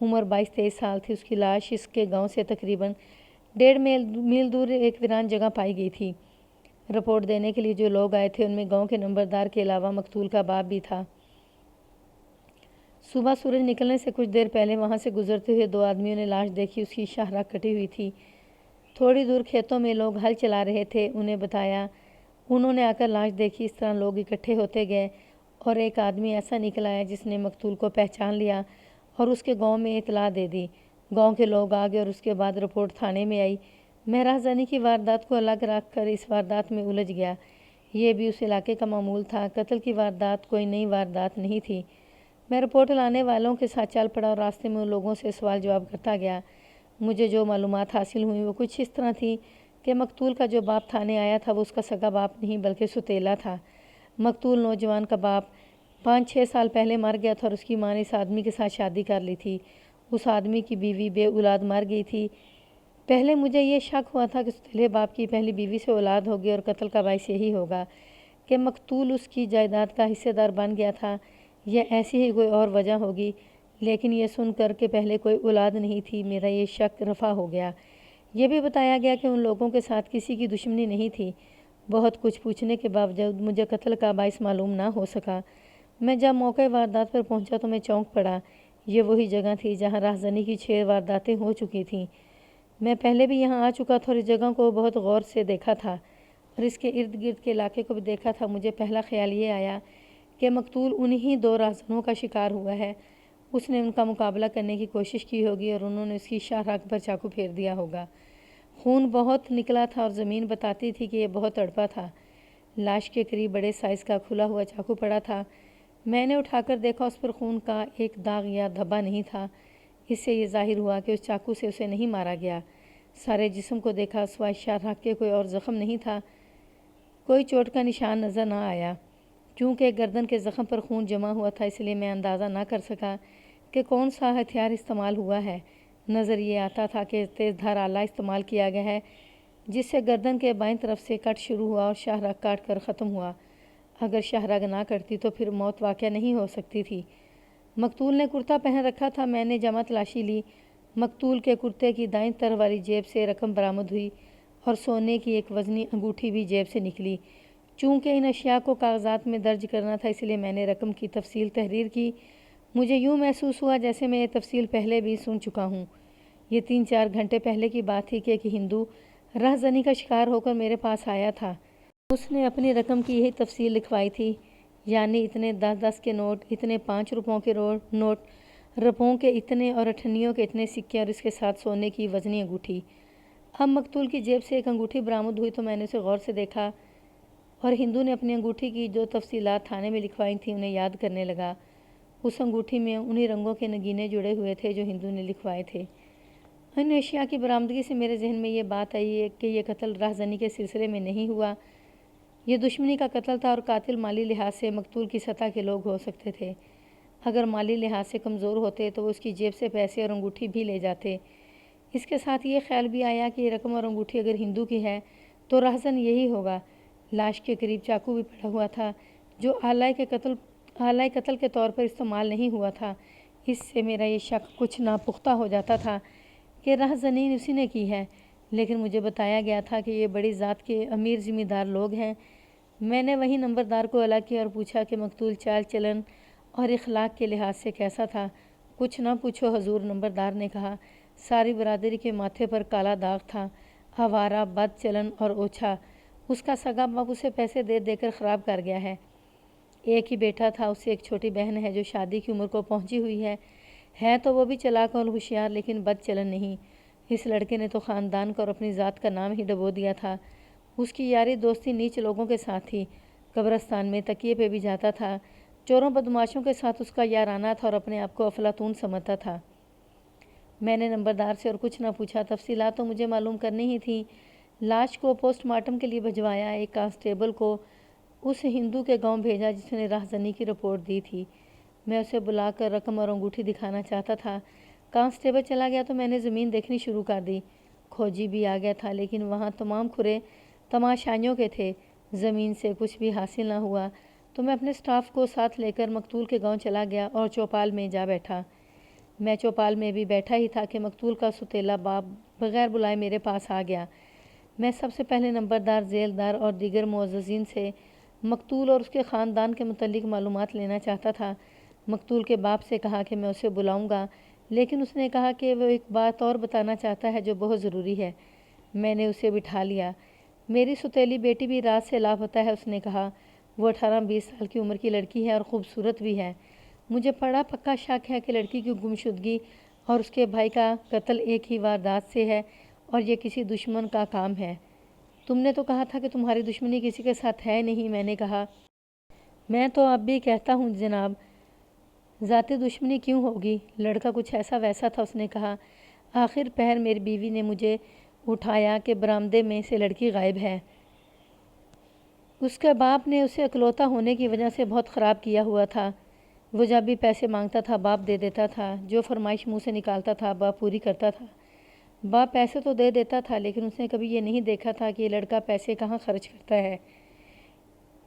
عمر 22-23 سال تھی۔ اس کی لاش اس کے گاؤں سے تقریباً 1.5 میل دور ایک ویران جگہ پائی گئی تھی۔ رپورٹ دینے کے لیے جو لوگ آئے تھے ان میں گاؤں کے نمبردار کے علاوہ مقتول کا باپ بھی تھا۔ صبح سورج نکلنے سے کچھ دیر پہلے وہاں سے گزرتے ہوئے 2 آدمیوں نے لاش دیکھی۔ اس کی شاہراہ کٹی ہوئی تھی۔ تھوڑی دور کھیتوں میں لوگ ہل چلا رہے تھے۔ انہوں نے آ کر لاش دیکھی۔ اس طرح لوگ اکٹھے ہوتے گئے اور ایک آدمی ایسا نکل آیا جس نے مقتول کو پہچان لیا اور اس کے گاؤں میں اطلاع دے دی۔ گاؤں کے لوگ آ گئے اور اس کے بعد رپورٹ تھانے میں آئی۔ میں راہزنی کی واردات کو الگ رکھ کر اس واردات میں الجھ گیا۔ یہ بھی اس علاقے کا معمول تھا۔ قتل کی واردات کوئی نئی واردات نہیں تھی۔ میں رپورٹ لانے والوں کے ساتھ چل پڑا اور راستے میں ان لوگوں سے سوال جواب کرتا گیا۔ مجھے جو معلومات حاصل ہوئیں وہ کچھ اس طرح تھی کہ مقتول کا جو باپ تھانے آیا تھا وہ اس کا سگا باپ نہیں بلکہ ستیلا تھا۔ مقتول نوجوان کا باپ 5-6 سال پہلے مر گیا تھا اور اس کی ماں نے اس آدمی کے ساتھ شادی کر لی تھی۔ اس آدمی کی بیوی بے اولاد مر گئی تھی۔ پہلے مجھے یہ شک ہوا تھا کہ ستیلے باپ کی پہلی بیوی سے اولاد ہوگی اور قتل کا باعث یہی ہوگا کہ مقتول اس کی جائیداد کا حصے دار بن گیا تھا یا ایسی ہی کوئی اور وجہ ہوگی، لیکن یہ سن کر کہ پہلے کوئی اولاد نہیں تھی میرا یہ شک رفع ہو گیا۔ یہ بھی بتایا گیا کہ ان لوگوں کے ساتھ کسی کی دشمنی نہیں تھی۔ بہت کچھ پوچھنے کے باوجود مجھے قتل کا باعث معلوم نہ ہو سکا۔ میں جب موقع واردات پر پہنچا تو میں چونک پڑا۔ یہ وہی جگہ تھی جہاں راہزنی کی 6 وارداتیں ہو چکی تھیں۔ میں پہلے بھی یہاں آ چکا تھا اور اس جگہ کو بہت غور سے دیکھا تھا اور اس کے ارد گرد کے علاقے کو بھی دیکھا تھا۔ مجھے پہلا خیال یہ آیا کہ مقتول انہی 2 راہزنوں کا شکار ہوا ہے۔ اس نے ان کا مقابلہ کرنے کی کوشش کی ہوگی اور انہوں نے اس کی شاہراہ پر چاقو پھیر دیا ہوگا۔ خون بہت نکلا تھا اور زمین بتاتی تھی کہ یہ بہت تڑپا تھا۔ لاش کے قریب بڑے سائز کا کھلا ہوا چاقو پڑا تھا۔ میں نے اٹھا کر دیکھا، اس پر خون کا ایک داغ یا دھبا نہیں تھا۔ اس سے یہ ظاہر ہوا کہ اس چاقو سے اسے نہیں مارا گیا۔ سارے جسم کو دیکھا، سوائے شاہراہ کے کوئی اور زخم نہیں تھا۔ کوئی چوٹ کا نشان نظر نہ آیا۔ چونکہ گردن کے زخم پر خون جمع ہوا تھا اس لیے میں اندازہ نہ کر سکا کہ کون سا ہتھیار استعمال ہوا ہے۔ نظر یہ آتا تھا کہ تیز دھار آلہ استعمال کیا گیا ہے جس سے گردن کے بائیں طرف سے کٹ شروع ہوا اور شاہراہ کاٹ کر ختم ہوا۔ اگر شاہراہ نہ کٹتی تو پھر موت واقع نہیں ہو سکتی تھی۔ مقتول نے کرتا پہن رکھا تھا۔ میں نے جمع تلاشی لی۔ مقتول کے کرتے کی دائیں طرف والی جیب سے رقم برآمد ہوئی اور سونے کی ایک وزنی انگوٹھی بھی جیب سے نکلی۔ چونکہ ان اشیاء کو کاغذات میں درج کرنا تھا اس لیے میں نے رقم کی تفصیل تحریر کی۔ مجھے یوں محسوس ہوا جیسے میں یہ تفصیل پہلے بھی سن چکا ہوں۔ یہ 3-4 گھنٹے پہلے کی بات تھی کہ ایک ہندو راہزنی کا شکار ہو کر میرے پاس آیا تھا۔ اس نے اپنی رقم کی یہی تفصیل لکھوائی تھی، یعنی اتنے 10-10 کے نوٹ، اتنے 5 روپوں کے نوٹ، روپوں کے اتنے اور اٹھنیوں کے اتنے سکے اور اس کے ساتھ سونے کی وزنی انگوٹھی۔ اب مقتول کی جیب سے ایک انگوٹھی برآمد ہوئی تو میں نے اسے غور سے دیکھا اور ہندو نے اپنی انگوٹھی کی جو تفصیلات تھانے میں لکھوائی تھیں انہیں یاد کرنے لگا۔ اس انگوٹھی میں انہی رنگوں کے نگینے جڑے ہوئے تھے جو ہندو نے لکھوائے تھے۔ ان اشیاء کی برآمدگی سے میرے ذہن میں یہ بات آئی ہے کہ یہ قتل راہزنی کے سلسلے میں نہیں ہوا۔ یہ دشمنی کا قتل تھا اور قاتل مالی لحاظ سے مقتول کی سطح کے لوگ ہو سکتے تھے۔ اگر مالی لحاظ سے کمزور ہوتے تو وہ اس کی جیب سے پیسے اور انگوٹھی بھی لے جاتے۔ اس کے ساتھ یہ خیال بھی آیا کہ یہ رقم اور انگوٹھی اگر ہندو کی ہے تو راہزن یہی ہوگا۔ لاش کے قریب چاقو بھی پڑا ہوا تھا جو آلہ قتل کے طور پر استعمال نہیں ہوا تھا۔ اس سے میرا یہ شک کچھ ناپختہ ہو جاتا تھا کہ راہزنی اسی نے کی ہے، لیکن مجھے بتایا گیا تھا کہ یہ بڑی ذات کے امیر ذمہ دار لوگ ہیں۔ میں نے وہیں نمبردار کو الگ کیا اور پوچھا کہ مقتول چال چلن اور اخلاق کے لحاظ سے کیسا تھا۔ کچھ نہ پوچھو حضور، نمبردار نے کہا۔ ساری برادری کے ماتھے پر کالا داغ تھا، آوارہ، بد چلن اور اوچھا۔ اس کا سگا باپ اسے پیسے دے دے کر خراب کر گیا ہے۔ ایک ہی بیٹا تھا، اس سے ایک چھوٹی بہن ہے جو شادی کی عمر کو پہنچی ہوئی ہے تو وہ بھی چلاک اور ہوشیار لیکن بد چلن نہیں۔ اس لڑکے نے تو خاندان کا اور اپنی ذات کا نام ہی ڈبو دیا تھا۔ اس کی یاری دوستی نیچ لوگوں کے ساتھ تھی، قبرستان میں تکیے پہ بھی جاتا تھا، چوروں بدماشوں کے ساتھ اس کا یارانہ تھا اور اپنے آپ کو افلاطون سمجھتا تھا۔ میں نے نمبردار سے اور کچھ نہ پوچھا، تفصیلات تو مجھے معلوم کرنی ہی تھیں۔ لاش کو پوسٹ مارٹم کے لیے بھجوایا، ایک کانسٹیبل کو اس ہندو کے گاؤں بھیجا جس نے راہزنی کی رپورٹ دی تھی۔ میں اسے بلا کر رقم اور انگوٹھی دکھانا چاہتا تھا۔ کانسٹیبل چلا گیا تو میں نے زمین دیکھنی شروع کر دی۔ کھوجی بھی آ گیا تھا لیکن وہاں تمام کھرے تماشائیوں کے تھے۔ زمین سے کچھ بھی حاصل نہ ہوا تو میں اپنے سٹاف کو ساتھ لے کر مقتول کے گاؤں چلا گیا اور چوپال میں جا بیٹھا۔ میں چوپال میں بھی بیٹھا ہی تھا کہ مقتول کا ستیلا باپ بغیر بلائے میرے پاس آ گیا۔ میں سب سے پہلے نمبردار، ذیلدار اور دیگر معززین سے مقتول اور اس کے خاندان کے متعلق معلومات لینا چاہتا تھا۔ مقتول کے باپ سے کہا کہ میں اسے بلاؤں گا، لیکن اس نے کہا کہ وہ ایک بات اور بتانا چاہتا ہے جو بہت ضروری ہے۔ میں نے اسے بٹھا لیا۔ میری ستیلی بیٹی بھی رات سے لاپتہ ہے، اس نے کہا۔ وہ 18-20 سال کی عمر کی لڑکی ہے اور خوبصورت بھی ہے۔ مجھے بڑا پکا شک ہے کہ لڑکی کی گمشدگی اور اس کے بھائی کا قتل ایک ہی واردات سے ہے اور یہ کسی دشمن کا کام ہے۔ تم نے تو کہا تھا کہ تمہاری دشمنی کسی کے ساتھ ہے نہیں، میں نے کہا۔ میں تو اب بھی کہتا ہوں جناب، ذاتی دشمنی کیوں ہوگی؟ لڑکا کچھ ایسا ویسا تھا، اس نے کہا۔ آخر پہر میری بیوی نے مجھے اٹھایا کہ برآمدے میں سے لڑکی غائب ہے۔ اس کے باپ نے اسے اکلوتا ہونے کی وجہ سے بہت خراب کیا ہوا تھا۔ وہ جب بھی پیسے مانگتا تھا باپ دے دیتا تھا، جو فرمائش منہ سے نکالتا تھا باپ پوری کرتا تھا۔ باپ پیسے تو دے دیتا تھا، لیکن اس نے کبھی یہ نہیں دیکھا تھا کہ یہ لڑکا پیسے کہاں خرچ کرتا ہے۔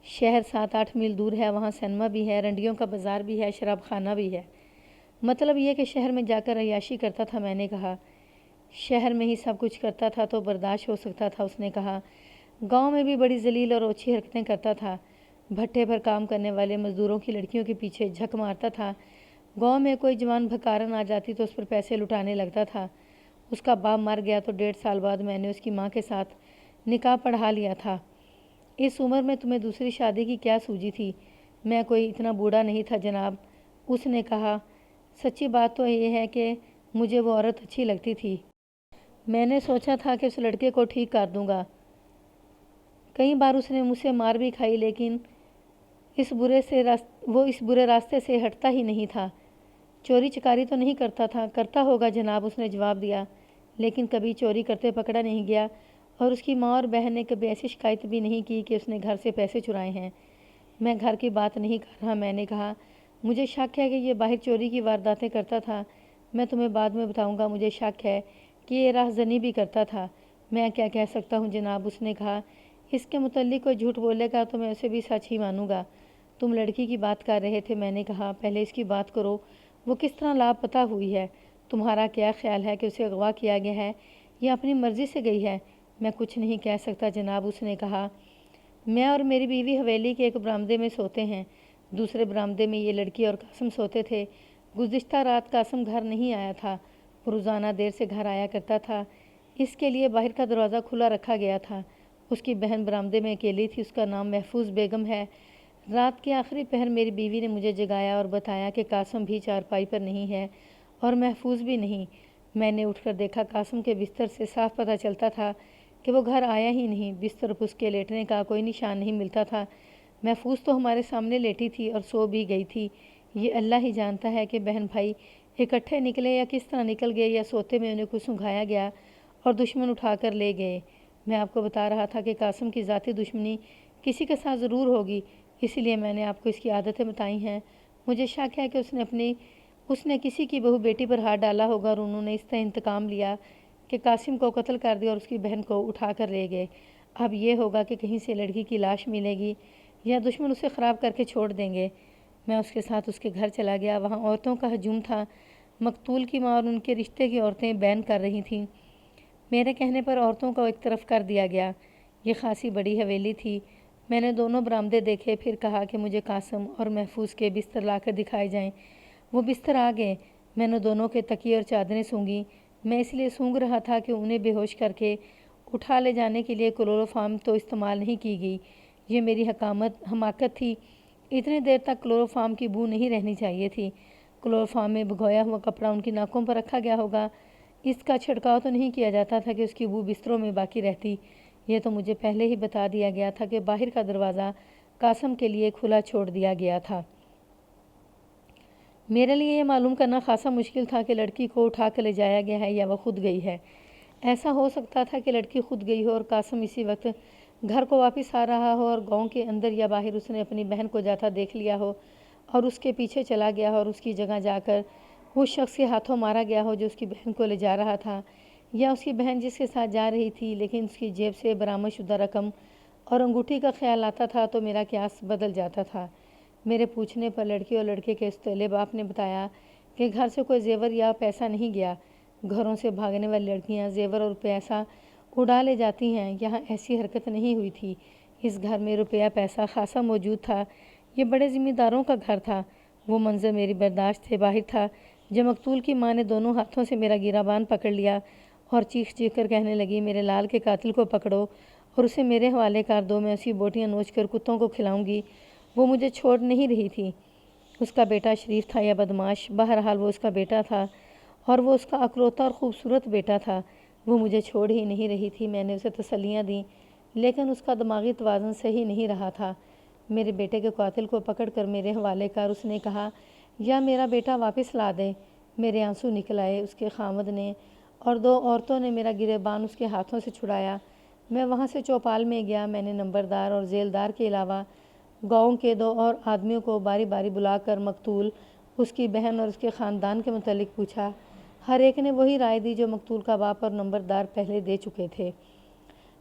شہر 7-8 میل دور ہے، وہاں سینما بھی ہے، رنڈیوں کا بازار بھی ہے، شراب خانہ بھی ہے۔ مطلب یہ کہ شہر میں جا کر عیاشی کرتا تھا، میں نے کہا۔ شہر میں ہی سب کچھ کرتا تھا تو برداشت ہو سکتا تھا، اس نے کہا۔ گاؤں میں بھی بڑی ذلیل اور اوچھی حرکتیں کرتا تھا۔ بھٹے پر کام کرنے والے مزدوروں کی لڑکیوں کے پیچھے جھک مارتا تھا۔ گاؤں میں کوئی جوان بھکارن آ جاتی تو اس پر پیسے لٹانے لگتا تھا۔ اس کا باپ مر گیا تو 1.5 سال بعد میں نے اس کی ماں کے ساتھ نکاح پڑھا لیا تھا۔ اس عمر میں تمہیں دوسری شادی کی کیا سوجی تھی؟ میں کوئی اتنا بوڑھا نہیں تھا جناب، اس نے کہا۔ سچی بات تو یہ ہے کہ مجھے وہ عورت اچھی لگتی تھی۔ میں نے سوچا تھا کہ اس لڑکے کو ٹھیک کر دوں گا۔ کئی بار اس نے مجھ سے مار بھی کھائی، لیکن وہ اس برے راستے سے ہٹتا ہی نہیں تھا۔ چوری چکاری تو نہیں کرتا تھا؟ کرتا ہوگا جناب، اس نے جواب دیا، لیکن کبھی چوری کرتے پکڑا نہیں گیا، اور اس کی ماں اور بہن نے کبھی ایسی شکایت بھی نہیں کی کہ اس نے گھر سے پیسے چرائے ہیں۔ میں گھر کی بات نہیں کر رہا، میں نے کہا۔ مجھے شک ہے کہ یہ باہر چوری کی وارداتیں کرتا تھا۔ میں تمہیں بعد میں بتاؤں گا۔ مجھے شک ہے کہ یہ راہ زنی بھی کرتا تھا۔ میں کیا کہہ سکتا ہوں جناب، اس نے کہا۔ اس کے متعلق کوئی جھوٹ بولے گا تو میں اسے بھی سچ ہی مانوں گا۔ تم لڑکی کی بات کر رہے تھے، میں نے کہا۔ پہلے اس کی بات کرو، وہ کس طرح لاپتہ ہوئی ہے؟ تمہارا کیا خیال ہے کہ اسے اغوا کیا گیا ہے یا اپنی مرضی سے گئی ہے؟ میں کچھ نہیں کہہ سکتا جناب، اس نے کہا۔ میں اور میری بیوی حویلی کے ایک برآمدے میں سوتے ہیں، دوسرے برآمدے میں یہ لڑکی اور قاسم سوتے تھے۔ گزشتہ رات قاسم گھر نہیں آیا تھا، روزانہ دیر سے گھر آیا کرتا تھا، اس کے لیے باہر کا دروازہ کھلا رکھا گیا تھا۔ اس کی بہن برآمدے میں اکیلی تھی، اس کا نام محفوظ بیگم ہے۔ رات کے آخری پہر میری بیوی نے مجھے جگایا اور بتایا کہ قاسم بھی چارپائی پر نہیں ہے اور محفوظ بھی نہیں۔ میں نے اٹھ کر دیکھا، قاسم کے بستر سے صاف پتہ چلتا تھا کہ وہ گھر آیا ہی نہیں۔ بستر پر اس کے لیٹنے کا کوئی نشان نہیں ملتا تھا۔ محفوظ تو ہمارے سامنے لیٹی تھی اور سو بھی گئی تھی۔ یہ اللہ ہی جانتا ہے کہ بہن بھائی اکٹھے نکلے یا کس طرح نکل گئے، یا سوتے میں انہیں کچھ سنگھایا گیا اور دشمن اٹھا کر لے گئے۔ میں آپ کو بتا رہا تھا کہ قاسم کی ذاتی دشمنی کسی کے ساتھ ضرور ہوگی، اسی لیے میں نے آپ کو اس کی عادتیں بتائی ہیں۔ مجھے شک ہے کہ اس نے کسی کی بہو بیٹی پر ہاتھ ڈالا ہوگا اور انہوں نے اس طرح انتقام لیا کہ قاسم کو قتل کر دیا اور اس کی بہن کو اٹھا کر لے گئے۔ اب یہ ہوگا کہ کہیں سے لڑکی کی لاش ملے گی یا دشمن اسے خراب کر کے چھوڑ دیں گے۔ میں اس کے ساتھ اس کے گھر چلا گیا۔ وہاں عورتوں کا ہجوم تھا۔ مقتول کی ماں اور ان کے رشتے کی عورتیں بین کر رہی تھیں۔ میرے کہنے پر عورتوں کو ایک طرف کر دیا گیا۔ یہ خاصی بڑی حویلی تھی۔ میں نے دونوں برآمدے دیکھے، پھر کہا کہ مجھے قاسم اور محفوظ کے بستر لا کر دکھائے جائیں۔ وہ بستر آ گئے۔ میں نے دونوں کے تکیے اور چادریں سونگیں۔ میں اس لیے سونگ رہا تھا کہ انہیں بے ہوش کر کے اٹھا لے جانے کے لیے کلوروفارم تو استعمال نہیں کی گئی۔ یہ میری حماقت تھی۔ اتنی دیر تک کلوروفارم کی بو نہیں رہنی چاہیے تھی۔ کلوروفارم میں بھگویا ہوا کپڑا ان کی ناکوں پر رکھا گیا ہوگا۔ اس کا چھڑکاؤ تو نہیں کیا جاتا تھا کہ اس کی بو بستروں میں باقی رہتی۔ یہ تو مجھے پہلے ہی بتا دیا گیا تھا کہ باہر کا دروازہ قاسم کے لیے کھلا چھوڑ دیا گیا تھا۔ میرے لیے یہ معلوم کرنا خاصا مشکل تھا کہ لڑکی کو اٹھا کر لے جایا گیا ہے یا وہ خود گئی ہے۔ ایسا ہو سکتا تھا کہ لڑکی خود گئی ہو اور قاسم اسی وقت گھر کو واپس آ رہا ہو اور گاؤں کے اندر یا باہر اس نے اپنی بہن کو جاتا دیکھ لیا ہو اور اس کے پیچھے چلا گیا ہو اور اس کی جگہ جا کر اس شخص کے ہاتھوں مارا گیا ہو جو اس کی بہن کو لے جا رہا تھا، یا اس کی بہن جس کے ساتھ جا رہی تھی لیکن اس کی جیب سے برآمد شدہ رقم اور انگوٹھی کا خیال آتا تھا تو میرا قیاس بدل جاتا تھا۔ میرے پوچھنے پر لڑکی اور لڑکے کے سوتیلے باپ نے بتایا کہ گھر سے کوئی زیور یا پیسہ نہیں گیا۔ گھروں سے بھاگنے والی لڑکیاں زیور اور پیسہ اڑا لے جاتی ہیں، یہاں ایسی حرکت نہیں ہوئی تھی۔ اس گھر میں روپیہ پیسہ خاصا موجود تھا۔ یہ بڑے ذمہ داروں کا گھر تھا۔ وہ منظر میری برداشت سے باہر تھا جب مقتول کی ماں نے دونوں ہاتھوں سے میرا گریبان پکڑ لیا اور چیخ چیخ کر کہنے لگی، میرے لال کے قاتل کو پکڑو اور اسے میرے حوالے کر دو، میں اسی بوٹیاں نوچ کر کتوں کو کھلاؤں گی۔ وہ مجھے چھوڑ نہیں رہی تھی۔ اس کا بیٹا شریف تھا یا بدماش، بہرحال وہ اس کا بیٹا تھا اور وہ اس کا اکلوتا اور خوبصورت بیٹا تھا۔ وہ مجھے چھوڑ ہی نہیں رہی تھی۔ میں نے اسے تسلیاں دیں لیکن اس کا دماغی توازن صحیح نہیں رہا تھا۔ میرے بیٹے کے قاتل کو پکڑ کر میرے حوالے کر اس نے کہا، یا میرا بیٹا واپس لا دے۔ میرے آنسو نکل آئے۔ اس کے خاوند نے اور 2 عورتوں نے میرا گریبان اس کے ہاتھوں سے چھڑایا۔ میں وہاں سے چوپال میں گیا۔ میں نے نمبردار اور ذیلدار کے علاوہ گاؤں کے 2 اور آدمیوں کو باری باری بلا کر مقتول، اس کی بہن اور اس کے خاندان کے متعلق پوچھا۔ ہر ایک نے وہی رائے دی جو مقتول کا باپ اور نمبردار پہلے دے چکے تھے۔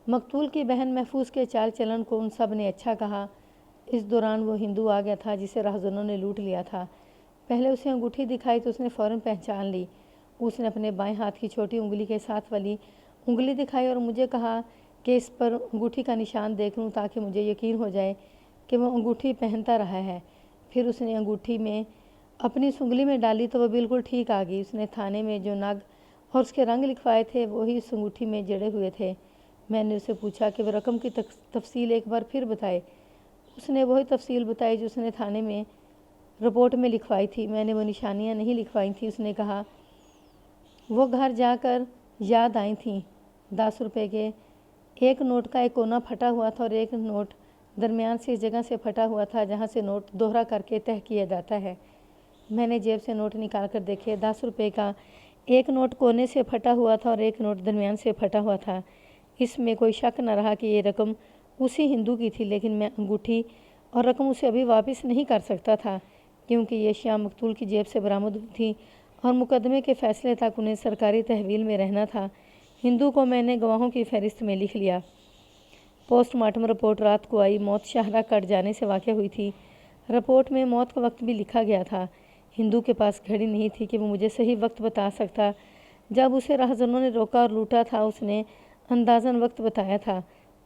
مقتول کی بہن محفوظ کے چال چلن کو ان سب نے اچھا کہا۔ اس دوران وہ ہندو آ گیا تھا جسے راہزنوں نے لوٹ لیا تھا۔ پہلے اسے انگوٹھی دکھائی تو اس نے فوراً پہچان لی۔ اس نے اپنے بائیں ہاتھ کی چھوٹی انگلی کے ساتھ والی انگلی دکھائی اور مجھے کہا کہ اس پر انگوٹھی کا نشان دیکھ لوں تاکہ مجھے یقین ہو جائے کہ وہ انگوٹھی پہنتا رہا ہے۔ پھر اس نے انگوٹھی میں اپنی سنگلی میں ڈالی تو وہ بالکل ٹھیک آ گئی۔ اس نے تھانے میں جو نگ اور اس کے رنگ لکھوائے تھے وہی اس انگوٹھی میں جڑے ہوئے تھے۔ میں نے اسے پوچھا کہ وہ رقم کی تفصیل ایک بار پھر بتائے۔ اس نے وہی تفصیل بتائی جو اس نے تھانے میں رپورٹ میں لکھوائی تھی۔ میں نے وہ نشانیاں نہیں لکھوائی تھیں۔ اس نے کہا، وہ گھر جا کر یاد آئی تھیں۔ 10 روپے کے ایک نوٹ کا ایک کونا پھٹا ہوا تھا اور ایک نوٹ درمیان سے اس جگہ سے پھٹا ہوا تھا جہاں سے نوٹ دوہرا کر کے تہہ کیا جاتا ہے۔ میں نے جیب سے نوٹ نکال کر دیکھے۔ 10 روپے کا ایک نوٹ کونے سے پھٹا ہوا تھا اور ایک نوٹ درمیان سے پھٹا ہوا تھا۔ اس میں کوئی شک نہ رہا کہ یہ رقم اسی ہندو کی تھی، لیکن میں انگوٹھی اور رقم اسے ابھی واپس نہیں کر سکتا تھا کیونکہ یہ اشیاء مقتول کی جیب سے برآمد ہوئی تھی اور مقدمے کے فیصلے تک انہیں سرکاری تحویل میں رہنا تھا۔ ہندو کو میں نے گواہوں کی فہرست میں لکھ لیا۔ پوسٹ مارٹم رپورٹ رات کو آئی۔ موت شاہراہ کٹ جانے سے واقع ہوئی تھی۔ رپورٹ میں موت کا وقت بھی لکھا گیا تھا۔ ہندو کے پاس گھڑی نہیں تھی کہ وہ مجھے صحیح وقت بتا سکتا۔ جب اسے راہزنوں نے روکا اور لوٹا تھا اس نے اندازاً وقت بتایا تھا۔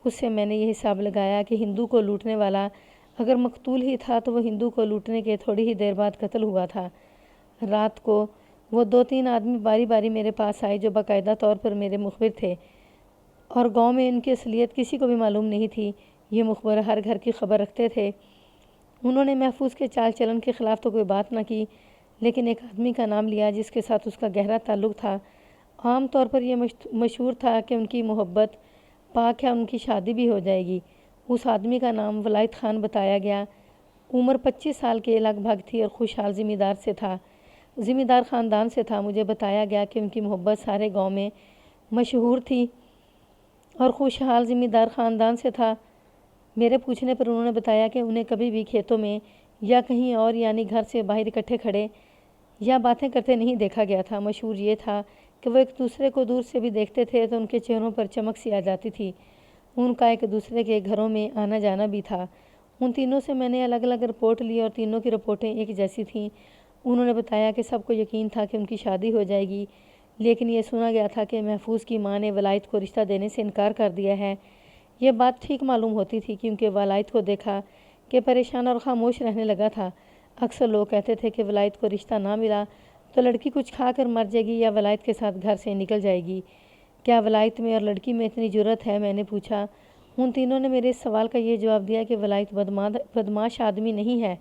اس سے میں نے یہ حساب لگایا کہ ہندو کو لوٹنے والا اگر مقتول ہی تھا تو وہ ہندو کو لوٹنے کے تھوڑی ہی دیر بعد قتل ہوا تھا۔ رات کو وہ 2-3 آدمی باری باری میرے پاس آئے جو باقاعدہ طور پر میرے مخبر تھے اور گاؤں میں ان کی اصلیت کسی کو بھی معلوم نہیں تھی۔ یہ مخبر ہر گھر کی خبر رکھتے تھے۔ انہوں نے محفوظ کے چال چلن کے خلاف تو کوئی بات نہ کی لیکن ایک آدمی کا نام لیا جس کے ساتھ اس کا گہرا تعلق تھا۔ عام طور پر یہ مشہور تھا کہ ان کی محبت پاک ہے، ان کی شادی بھی ہو جائے گی۔ اس آدمی کا نام ولایت خان بتایا گیا۔ عمر 25 سال کے لگ بھگ تھی اور خوشحال ذمہ دار خاندان سے تھا۔ مجھے بتایا گیا کہ ان کی محبت سارے گاؤں میں مشہور تھی اور خوشحال ذمہ دار خاندان سے تھا۔ میرے پوچھنے پر انہوں نے بتایا کہ انہیں کبھی بھی کھیتوں میں یا کہیں اور یعنی گھر سے باہر اکٹھے کھڑے یا باتیں کرتے نہیں دیکھا گیا تھا۔ مشہور یہ تھا کہ وہ ایک دوسرے کو دور سے بھی دیکھتے تھے تو ان کے چہروں پر چمک سی آ جاتی تھی۔ ان کا ایک دوسرے کے گھروں میں آنا جانا بھی تھا۔ ان تینوں سے میں نے الگ الگ رپورٹ لی اور تینوں کی رپورٹیں ایک جیسی تھیں۔ انہوں نے بتایا کہ سب کو یقین تھا کہ ان کی شادی ہو جائے گی لیکن یہ سنا گیا تھا کہ محفوظ کی ماں نے ولایت کو رشتہ دینے سے انکار کر دیا ہے۔ یہ بات ٹھیک معلوم ہوتی تھی کیونکہ ولایت کو دیکھا کہ پریشان اور خاموش رہنے لگا تھا۔ اکثر لوگ کہتے تھے کہ ولایت کو رشتہ نہ ملا تو لڑکی کچھ کھا کر مر جائے گی یا ولایت کے ساتھ گھر سے نکل جائے گی۔ کیا ولایت میں اور لڑکی میں اتنی جرأت ہے؟ میں نے پوچھا۔ ان تینوں نے میرے اس سوال کا یہ جواب دیا کہ ولایت بدماش آدمی نہیں ہے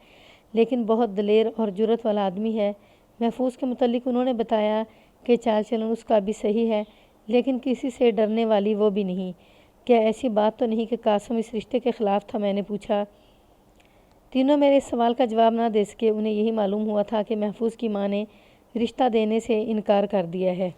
لیکن بہت دلیر اور جرأت والا آدمی ہے۔ محفوظ کے متعلق انہوں نے بتایا کہ چال چلن اس کا بھی صحیح ہے لیکن کسی سے ڈرنے والی وہ بھی نہیں۔ کیا ایسی بات تو نہیں کہ قاسم اس رشتے کے خلاف تھا؟ میں نے پوچھا۔ تینوں میرے اس سوال کا جواب نہ دے سکے۔ انہیں یہی معلوم ہوا تھا کہ محفوظ کی ماں نے رشتہ دینے سے انکار کر دیا ہے۔